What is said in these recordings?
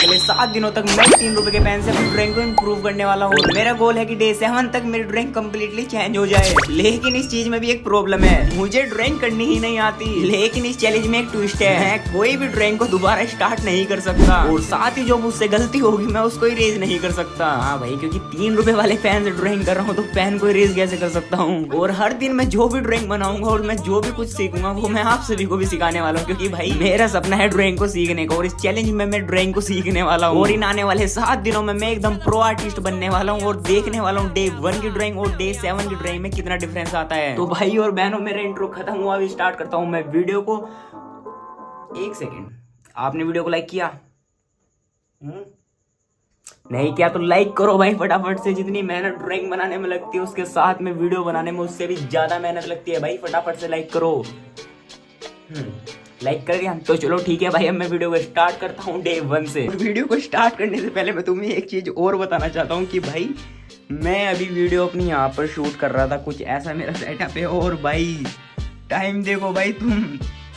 अगले 7 दिनों तक मैं 3 रुपए के पेन से अपनी ड्राइंग को इम्प्रूव करने वाला हूँ। मेरा गोल है कि डे 7 तक मेरी ड्राइंग कम्प्लीटली चेंज हो जाए। लेकिन इस चीज में भी एक प्रॉब्लम है, मुझे ड्राइंग करनी ही नहीं आती। लेकिन इस चैलेंज में एक ट्विस्ट है, मैं कोई भी ड्राइंग को दोबारा स्टार्ट नहीं कर सकता और साथ ही जो मुझसे गलती होगी मैं उसको इरेज नहीं कर सकता। हाँ भाई, क्योंकि 3 रुपए वाले पेन से ड्राइंग कर रहा हूँ तो पेन को इरेज कैसे कर सकता हूँ। और हर दिन मैं जो भी ड्राइंग बनाऊंगा और मैं जो भी कुछ सीखूंगा वो मैं आप सभी को भी सिखाने वाला हूँ, क्योंकि भाई मेरा सपना है ड्राइंग को सीखने का। और इस चैलेंज में मैं ड्राइंग को सीखने वाला हूँ और इन आने वाले 7 दिनों में मैं एकदम प्रो आर्टिस्ट बनने वाला हूँ और देखने वाला हूँ डे 1 की ड्राइंग और डे 7 की ड्राइंग में कितना डिफरेंस आता है। तो भाई और बहनों, मेरा इंट्रो खत्म हुआ, अभी स्टार्ट करता हूँ मैं वीडियो को। 1 सेकेंड, आपने वीडियो को लाइक किया? नहीं किया तो लाइक करो भाई फटाफट से। जितनी मेहनत ड्राइंग बनाने में लगती है उसके साथ में वीडियो बनाने में उससे भी ज्यादा मेहनत लगती है भाई। फटाफट से लाइक करो। लाइक कर दिया तो चलो ठीक है भाई, अब मैं वीडियो को स्टार्ट करता हूँ डे 1 से। वीडियो को स्टार्ट करने से पहले मैं तुम्हें एक चीज और बताना चाहता हूँ कि भाई मैं अभी वीडियो अपनी यहाँ पर शूट कर रहा था, कुछ ऐसा मेरा सेटअप है। और भाई टाइम देखो भाई तुम,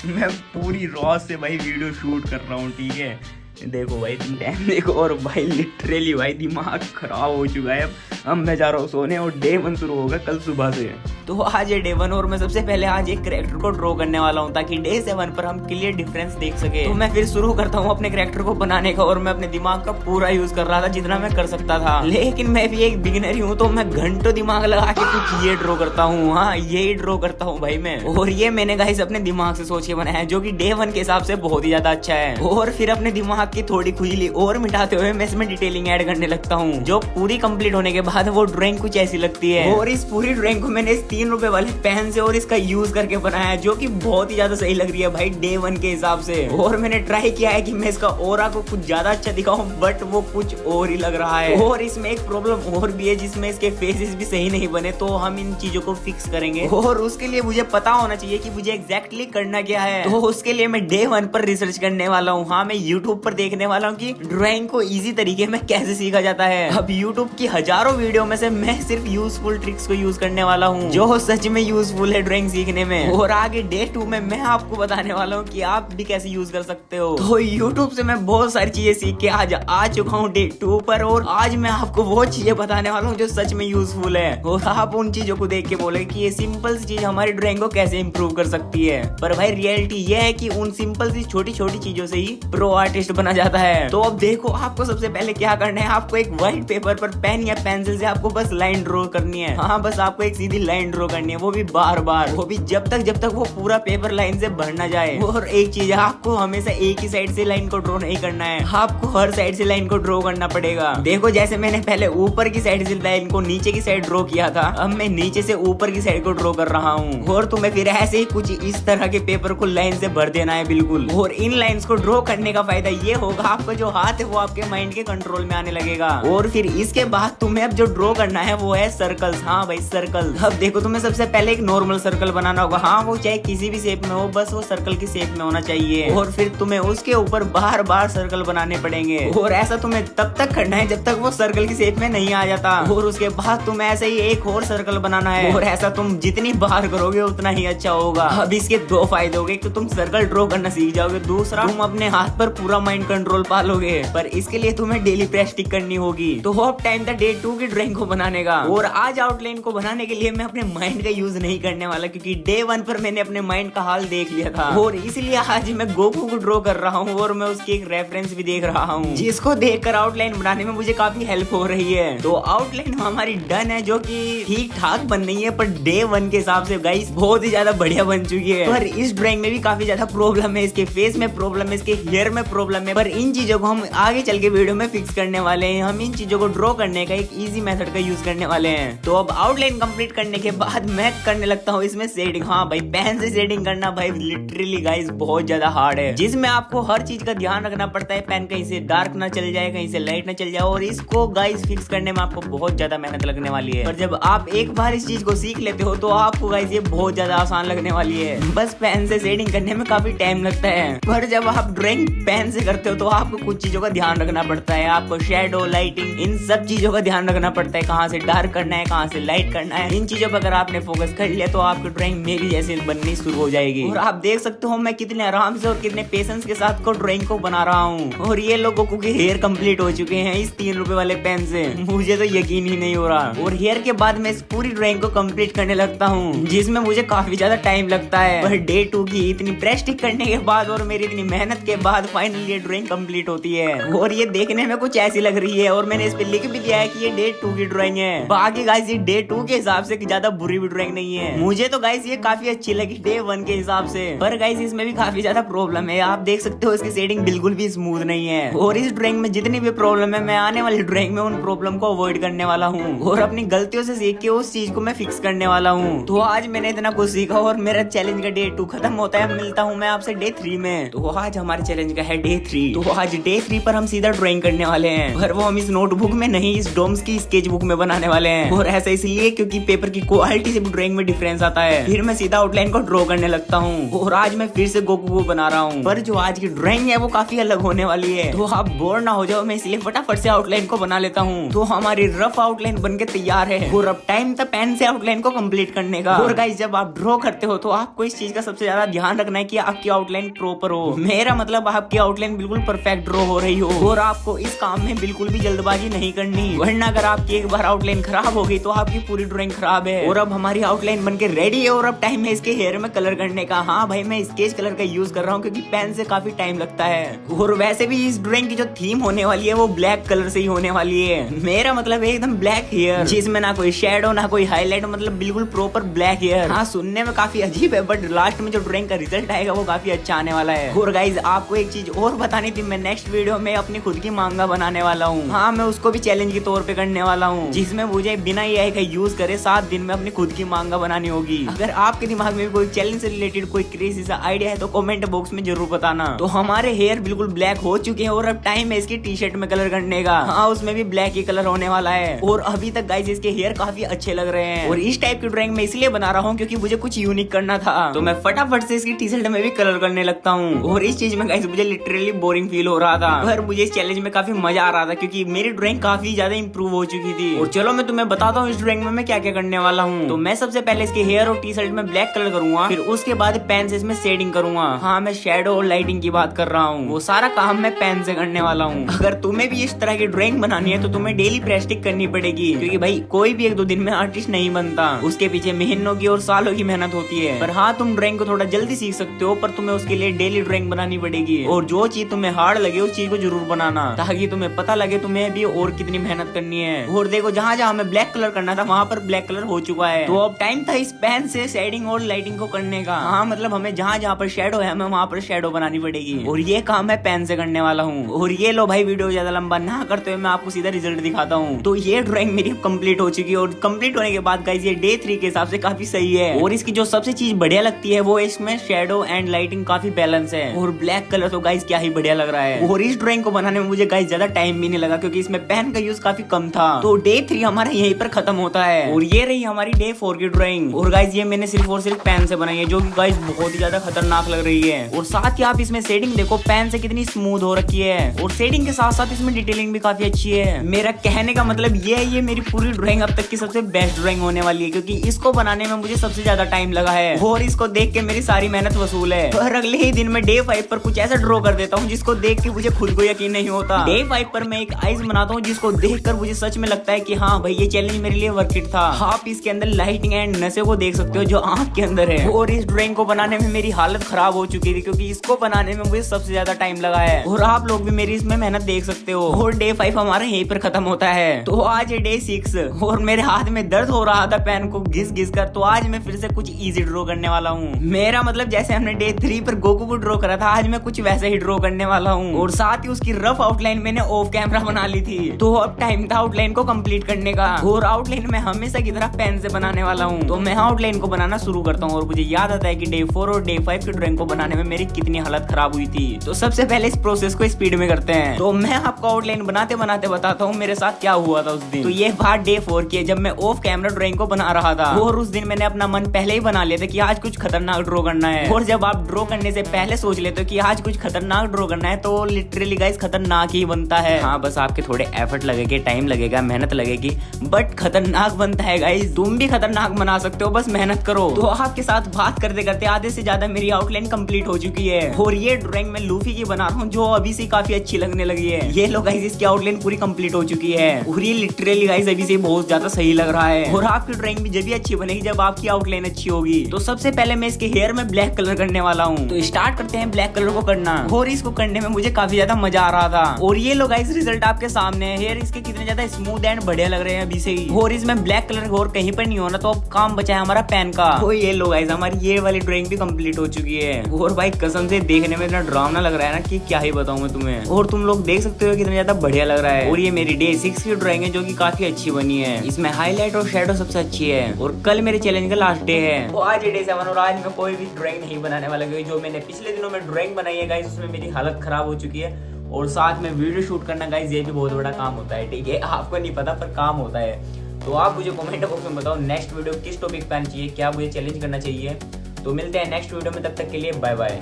मैं पूरी रॉ से भाई वीडियो शूट कर रहा हूँ, ठीक है। देखो भाई तुम टाइम देखो। और भाई लिटरली भाई दिमाग खराब हो चुका है। अब मैं जा रहा हूँ सोने और डे 1 शुरू होगा कल सुबह से। तो आज है डे 1 और मैं सबसे पहले आज एक कैरेक्टर को ड्रॉ करने वाला हूँ ताकि डे 7 पर हम क्लियर डिफरेंस देख सके। तो मैं फिर शुरू करता हूँ अपने कैरेक्टर को बनाने का और मैं अपने दिमाग का पूरा यूज कर रहा था जितना मैं कर सकता था। लेकिन मैं भी एक बिगिनर ही हूँ तो मैं घंटों दिमाग लगा के कुछ ये ड्रॉ करता हूँ। हाँ, यही ड्रॉ करता हूँ भाई मैं। और ये मैंने गाइस अपने दिमाग से सोच के बनाया है, जो कि डे 1 के हिसाब से बहुत ही ज्यादा अच्छा है। और फिर अपने दिमाग की थोड़ी खुजली और मिटाते हुए मैं इसमें डिटेलिंग ऐड करने लगता हूँ, जो पूरी कंप्लीट होने के बाद वो ड्राइंग कुछ ऐसी लगती है। और इस पूरी ड्राइंग को मैंने इस 3 रुपए वाले पेन से और इसका यूज करके बनाया है, जो कि बहुत ही ज्यादा सही लग रही है भाई डे 1 के हिसाब से। और मैंने ट्राई किया है कि मैं इसका ऑरा को कुछ ज्यादा अच्छा दिखाऊं, बट वो कुछ और ही लग रहा है। और इसमें एक प्रॉब्लम और भी है, जिसमें इसके फेसेस भी सही नहीं बने, तो हम इन चीजों को फिक्स करेंगे। और उसके लिए मुझे पता होना चाहिए कि मुझे एग्जैक्टली करना क्या है। तो उसके लिए मैं डे 1 पर रिसर्च करने वाला हूँ। हाँ, मैं यूट्यूब पर देखने वाला हूँ कि ड्राइंग को इजी तरीके में कैसे सीखा जाता है। अब यूट्यूब की हजारों वीडियो में से मैं सिर्फ यूजफुल ट्रिक्स को यूज करने वाला हूँ, जो सच में यूजफुल है ड्राइंग सीखने में। और आगे डे 2 में मैं आपको बताने वाला हूँ कि आप भी कैसे यूज कर सकते हो। तो यूट्यूब से मैं बहुत सारी चीजें सीख के आज आ चुका हूँ डे 2 पर, और आज मैं आपको वो चीजें बताने वाला हूँ जो सच में यूजफुल है। और आप उन चीजों को देख के बोले कि ये सिंपल सी चीज हमारी ड्राइंग को कैसे इंप्रूव कर सकती है। पर भाई रियलिटी ये है कि उन सिंपल सी छोटी छोटी चीजों से ही प्रो आर्टिस्ट बना जाता है। तो अब देखो, आपको सबसे पहले क्या करना है, आपको एक व्हाइट पेपर पर पेन या पेंसिल से आपको बस लाइन ड्रॉ करनी है। हाँ, बस आपको एक सीधी लाइन ड्रॉ करनी है, वो भी बार बार, वो भी जब तक वो पूरा पेपर लाइन से भर ना जाए। और एक चीज है, आपको हमेशा एक ही साइड से लाइन को ड्रॉ नहीं करना है, आपको हर साइड से लाइन को ड्रॉ करना पड़ेगा। देखो, जैसे मैंने पहले ऊपर की साइड से लाइन को नीचे की साइड ड्रॉ किया था, अब मैं नीचे से ऊपर की साइड को ड्रॉ कर रहा हूँ। और तुम्हें फिर ऐसे ही कुछ इस तरह के पेपर को लाइन से भर देना है बिल्कुल। और इन लाइंस को ड्रॉ करने का फायदा ये होगा, आपका जो हाथ है वो आपके माइंड के कंट्रोल में आने लगेगा। और फिर इसके बाद तुम्हें अब जो ड्रॉ करना है वो है सर्कल्स। हाँ भाई, सर्कल। अब देखो, तुम्हें सबसे पहले एक नॉर्मल सर्कल बनाना होगा। हाँ, वो चाहे किसी भी शेप में हो, बस वो सर्कल की शेप में होना चाहिए। और फिर तुम्हें उसके ऊपर बार बार सर्कल बनाने पड़ेंगे। और ऐसा तुम्हें तब तक करना है जब तक वो सर्कल की शेप में नहीं आ जाता। और उसके बाद तुम्हें ऐसे ही एक और सर्कल बनाना है। और ऐसा तुम जितनी बार करोगे उतना ही अच्छा होगा। अब इसके 2 फायदे होंगे, एक तो तुम सर्कल ड्रॉ करना सीख जाओगे, दूसरा तुम अपने हाथ पर पूरा माइंड कंट्रोल पालोगे। पर इसके लिए तुम्हें डेली प्रैक्टिस करनी होगी। तो अब टाइम था डे 2 की ड्राइंग को बनाने का। और आज आउटलाइन को बनाने के लिए मैं अपने माइंड का यूज नहीं करने वाला, क्योंकि डे 1 पर मैंने अपने माइंड का हाल देख लिया था। और इसलिए आज मैं गोकू को ड्रॉ कर रहा हूँ और मैं उसकी एक रेफरेंस भी देख रहा हूँ, जिसको देखकर आउटलाइन बनाने में मुझे काफी हेल्प हो रही है। तो आउटलाइन हमारी डन है, जो कि ठीक ठाक बन रही है, पर डे 1 के हिसाब से गाइस बहुत ही ज्यादा बढ़िया बन चुकी है। पर इस ड्राइंग में भी काफी ज्यादा प्रॉब्लम है, इसके फेस में प्रॉब्लम है, इसके हेयर में प्रॉब्लम है। पर इन चीजों को हम आगे चल के वीडियो में फिक्स करने वाले हैं। हम इन चीजों को ड्रॉ करने का एक इजी मेथड का यूज करने वाले हैं। तो अब आउटलाइन कंप्लीट करने के बाद मैं करने लगता हूँ इसमें शेडिंग। हाँ भाई, पेन से शेडिंग करना भाई लिटरली गाइस बहुत ज्यादा हार्ड है, जिसमें आपको हर चीज का ध्यान रखना पड़ता है। पेन कहीं से डार्क ना चल जाए, कहीं से लाइट ना चल जाए, और इसको गाइस फिक्स करने में आपको बहुत ज्यादा मेहनत लगने वाली है। पर जब आप एक बार इस चीज को सीख लेते हो तो आपको गाइस ये बहुत ज्यादा आसान लगने वाली है। बस पेन से शेडिंग करने में काफी टाइम लगता है, पर जब आप ड्राइंग पेन से करते हो तो आपको कुछ चीजों का ध्यान रखना पड़ता है। आपको शेडो, लाइटिंग, इन सब चीजों का ध्यान रखना पड़ता है। कहाँ से डार्क करना है, कहाँ से लाइट करना है, इन चीजों पर अगर आपने फोकस कर लिया तो आपकी ड्राइंग मेरी जैसे बननी शुरू हो जाएगी। और आप देख सकते हो मैं कितने आराम से और कितने पेशेंस के साथ को ड्राइंग को बना रहा हूँ। और ये लोगों को हेयर कंप्लीट हो चुके हैं इस 3 रुपए वाले पेन से, मुझे तो यकीन ही नहीं हो रहा। और हेयर के बाद मैं इस पूरी ड्राइंग को कंप्लीट करने लगता हूँ, जिसमें मुझे काफी ज्यादा टाइम लगता है। पर डे 2 की इतनी प्रैक्टिस करने के बाद और मेरी इतनी मेहनत के बाद फाइनली ये ड्राइंग कंप्लीट होती है। और ये देखने में कुछ ऐसी लग रही है और मैंने इस पे लिख भी दिया है कि ये डे 2 की ड्राइंग है। बाकी गाइस ये डे 2 के हिसाब से ज्यादा बुरी भी ड्राइंग नहीं है। मुझे तो गाइस ये काफी अच्छी लगी डे 1 के हिसाब से। पर गाइस इसमें भी काफी ज्यादा प्रॉब्लम है। आप देख सकते हो इसकी शेडिंग बिल्कुल भी स्मूथ नहीं है। और इस ड्राइंग में जितनी भी प्रॉब्लम है मैं आने वाली ड्राइंग में उन प्रॉब्लम को अवॉइड करने वाला हूँ और अपनी गलतियों से सीख के उस चीज को मैं फिक्स करने वाला हूँ। तो आज मैंने इतना कुछ सीखा और मेरा चैलेंज का डे 2 खत्म होता है। मिलता हूँ मैं आपसे डे 3 में। तो आज हमारे चैलेंज का है डे 3। तो आज डे 3 पर हम सीधा ड्राइंग करने वाले हैं, पर वो हम इस नोटबुक में नहीं, इस डोम्स की स्केच बुक में बनाने वाले हैं। और ऐसा इसलिए क्योंकि पेपर की क्वालिटी से ड्राइंग में डिफरेंस आता है। फिर मैं सीधा आउटलाइन को ड्रॉ करने लगता हूँ और आज मैं फिर से गोकू को बना रहा हूँ। पर जो आज की ड्राइंग है वो काफी अलग होने वाली है, तो आप बोर ना हो जाओ। मैं इसलिए फटाफट से आउटलाइन को बना लेता हूँ। तो हमारी रफ आउटलाइन बनके तैयार है और अब टाइम था पेन से आउटलाइन को कंप्लीट करने का। और गाइस जब आप ड्रॉ करते हो तो आपको इस चीज का सबसे ज्यादा ध्यान रखना है कि आपकी आउटलाइन प्रॉपर हो। मेरा मतलब आपकी आउटलाइन बिल्कुल परफेक्ट ड्रॉ हो रही हो। और आपको इस काम में बिल्कुल भी जल्दबाजी नहीं करनी, वरना अगर आपकी एक बार आउटलाइन खराब हो गई तो आपकी पूरी ड्राइंग खराब है। और अब हमारी आउटलाइन बनके रेडी है और अब टाइम है इसके हेयर में कलर करने का। हाँ भाई मैं स्केच कलर का यूज कर रहा हूँ क्योंकि पेन से काफी टाइम लगता है। और वैसे भी इस ड्राइंग की जो थीम होने वाली है वो ब्लैक कलर से ही होने वाली है। मेरा मतलब है एकदम ब्लैक हेयर, जिसमें ना कोई शेडो ना कोई हाईलाइट, मतलब बिल्कुल प्रॉपर ब्लैक हेयर। हाँ सुनने में काफी अजीब है बट लास्ट में जो ड्राइंग का रिजल्ट आएगा वो काफी अच्छा आने वाला है। और गाइज आपको एक चीज और बतानी थी, मैं नेक्स्ट वीडियो में अपनी खुद की मांगा बनाने वाला हूँ। हाँ मैं उसको भी चैलेंज के तौर पे करने वाला हूँ, जिसमें मुझे बिना एआई का यूज करे 7 दिन में अपनी खुद की मांगा बनानी होगी। अगर आपके दिमाग में कोई चैलेंज से रिलेटेड कोई क्रेजी सा आइडिया है तो कमेंट बॉक्स में जरूर बताना। तो हमारे हेयर बिल्कुल ब्लैक हो चुके हैं और अब टाइम है इसकी टी शर्ट में कलर करने का। हाँ उसमें भी ब्लैक ही कलर होने वाला है। और अभी तक गाइस इसके हेयर काफी अच्छे लग रहे हैं। और इस टाइप की ड्राइंग मैं इसलिए बना रहा हूँ क्योंकि मुझे कुछ यूनिक करना था, तो मैं फटाफट से इसकी टी शर्ट में भी कलर करने लगता हूँ। और इस चीज में गाइस मुझे लिटरली बोरिंग फील हो रहा था, पर मुझे इस चैलेंज में काफी मजा आ रहा था क्योंकि मेरी ड्राइंग काफी ज्यादा इंप्रूव हो चुकी थी। और चलो मैं तुम्हें बताता हूँ इस ड्राइंग में मैं क्या क्या करने वाला हूँ। तो मैं सबसे पहले इसके हेयर और टी शर्ट में ब्लैक कलर करूंगा, फिर उसके बाद पेन से इसमें शेडिंग करूंगा। हाँ मैं शेडो और लाइटिंग की बात कर रहा हूँ, वो सारा काम मैं पेन से करने वाला हूँ। अगर तुम्हें भी इस तरह की ड्राइंग बनानी है तो तुम्हें डेली प्रैक्टिस करनी पड़ेगी, क्योंकि भाई कोई भी 1-2 दिन में आर्टिस्ट नहीं बनता, उसके पीछे महीनों की और सालों की मेहनत होती है। पर हाँ तुम ड्राइंग को थोड़ा जल्दी सीख सकते हो, पर तुम्हें उसके लिए डेली ड्राइंग बनानी पड़ेगी। और जो चीज तुम्हें हार्ड लगे उस चीज को जरूर बनाना, ताकि तुम्हें पता लगे तुम्हें भी और कितनी मेहनत करनी है। और देखो जहाँ जहाँ हमें ब्लैक कलर करना था वहाँ पर ब्लैक कलर हो चुका है, तो अब टाइम था इस पेन से शेडिंग और लाइटिंग को करने का। हाँ मतलब हमें जहाँ जहाँ पर शेडो है हमें वहाँ पर शेडो बनानी पड़ेगी, और ये काम मैं पेन से करने वाला हूँ। और ये लो भाई वीडियो ज्यादा लंबा ना करते हुए मैं आपको सीधा रिजल्ट दिखाता हूँ। तो ये ड्राइंग मेरी कंप्लीट हो चुकी है और कंप्लीट होने के बाद गाइस ये डे 3 के हिसाब से काफी सही है। और इसकी जो सबसे चीज बढ़िया लगती है वो इसमें शेडो एंड लाइटिंग काफी बैलेंस है। और ब्लैक कलर तो गाइस क्या ही बढ़िया लग रहा है। और इस ड्राइंग को बनाने में मुझे गाइस ज्यादा टाइम भी नहीं लगा क्योंकि इसमें पेन का यूज काफी कम था। तो डे 3 हमारा यहीं पर खत्म होता है। और ये रही हमारी डे 4 की ड्राइंग। और गाइस ये मैंने सिर्फ और सिर्फ पेन से बनाई है, जो कि गाइस बहुत ही ज्यादा खतरनाक लग रही है। और साथ ही आप इसमें शेडिंग देखो पेन से कितनी स्मूथ हो रखी है, और शेडिंग के साथ साथ इसमें डिटेलिंग भी काफी अच्छी है। मेरा कहने का मतलब ये है ये मेरी पूरी ड्राइंग अब तक की सबसे बेस्ट ड्राइंग होने वाली है, क्योंकि इसको बनाने में मुझे सबसे ज्यादा टाइम लगा है और इसको देख के मेरी सारी मेहनत वसूल है। और अगले ही दिन में डे 5 पर कुछ ऐसा ड्रॉ कर देता हूँ जिसको देख के मुझे खुद को यकीन नहीं होता। डे 5 पर मैं एक आइज बनाता हूँ जिसको देखकर मुझे सच में लगता है कि हाँ भाई ये चैलेंज मेरे लिए वर्थ इट था। आप इसके अंदर लाइटिंग एंड नशे को देख सकते हो जो आंख के अंदर है। और इस ड्राइंग को बनाने में मेरी हालत खराब हो चुकी थी क्योंकि इसको बनाने में मुझे सबसे ज्यादा टाइम लगा है, और आप लोग भी मेरी इसमें मेहनत देख सकते हो। और डे 5 हमारा यहीं पर खत्म होता है। तो आज है डे 6 और मेरे हाथ में दर्द हो रहा था पेन को घिस घिस कर, तो आज मैं फिर से कुछ इजी ड्रॉ करने वाला हूँ। मेरा मतलब जैसे हमने डे 3 पर गोकू को ड्रॉ करा था, आज मैं कुछ वैसे ही ड्रॉ करने वाला हूँ। और साथ ही उसकी रफ आउटलाइन मैंने ऑफ कैमरा बना ली थी, तो अब टाइम था आउटलाइन को कंप्लीट करने का। और आउटलाइन मैं हमेशा की तरह पेन से बनाने वाला हूँ, तो मैं आउटलाइन को बनाना शुरू करता हूँ। और मुझे याद आता है कि डे 4 और डे 5 की ड्राइंग को बनाने में मेरी कितनी हालत खराब हुई थी। तो सबसे पहले इस प्रोसेस को स्पीड में करते हैं। तो मैं आपको आउटलाइन बनाते बनाते बताता हूँ मेरे साथ क्या हुआ था उस दिन। तो ये बात डे 4 की है, जब मैं ऑफ कैमरा ड्राइंग को बना रहा था। और उस दिन मैंने अपना मन पहले ही बना लिया था कि आज कुछ खतरनाक ड्रॉ करना है। और जब आप ड्रॉ करने से पहले सोच लेते हो कि आज कुछ खतरनाक ड्रॉ करना है, तो लिटरली गाइस खतरनाक ही बनता है। हाँ बस आपके थोड़े एफर्ट लगेगा, टाइम लगेगा, मेहनत लगेगी, बट खतरनाक बनता है गाइस। तुम तुम भी खतरनाक बना सकते हो, बस मेहनत करो। तो आपके साथ बात करते करते आधे से ज्यादा मेरी आउटलाइन कंप्लीट हो चुकी है और ये ड्राइंग मैं लूफी की बना रहा हूँ जो अभी से काफी अच्छी लगने लगी है। ये लो गाइस, इसकी आउटलाइन पूरी कंप्लीट हो चुकी है और ये लिटरली गाइस अभी से बहुत ज्यादा सही लग रहा है। और आपकी ड्राइंग भी जब भी अच्छी बनेगी जब आपकी आउटलाइन अच्छी होगी। तो सबसे पहले मैं इसके हेयर में ब्लैक कलर करने वाला हूँ। तो स्टार्ट करते हैं ब्लैक कलर को करना और इसको करने में मुझे काफी ज्यादा मजा आ रहा था। और ये लो गाइस, रिजल्ट आपके सामने है। हेयर इसके कितने ज्यादा स्मूथ एंड बढ़िया लग रहे हैं अभी से ही। और इसमें ब्लैक कलर और कहीं पर नहीं होना, तो अब काम बचा है हमारा पेन का। तो ये लो गाइस, हमारी ये वाली ड्राइंग भी कंप्लीट हो चुकी है। और भाई कसम से देखने में इतना डरावना लग रहा है ना कि क्या ही बताऊं मैं तुम्हें। और तुम लोग देख सकते हो कितना ज्यादा बढ़िया लग रहा है। और ये मेरी डे 6 की ड्राइंग है जो कि काफी अच्छी बनी है। इसमें हाईलाइट और शेडो सबसे अच्छी है। और कल मेरे चैलेंज का लास्ट डे है। तो आज डे 7 और आज मैं कोई भी ड्राइंग नहीं बनाने वाला, क्योंकि जो मैंने पिछले दिनों में ड्राइंग बनाई है गाइस उसमें मेरी हालत खराब हो चुकी है। और साथ में वीडियो शूट करना गाइस ये भी बहुत बड़ा काम होता है, ठीक है, आपको नहीं पता पर काम होता है। तो आप मुझे कमेंट बॉक्स में बताओ नेक्स्ट वीडियो किस टॉपिक पे आनी चाहिए, क्या मुझे चैलेंज करना चाहिए। तो मिलते हैं नेक्स्ट वीडियो में, तब तक के लिए बाय बाय।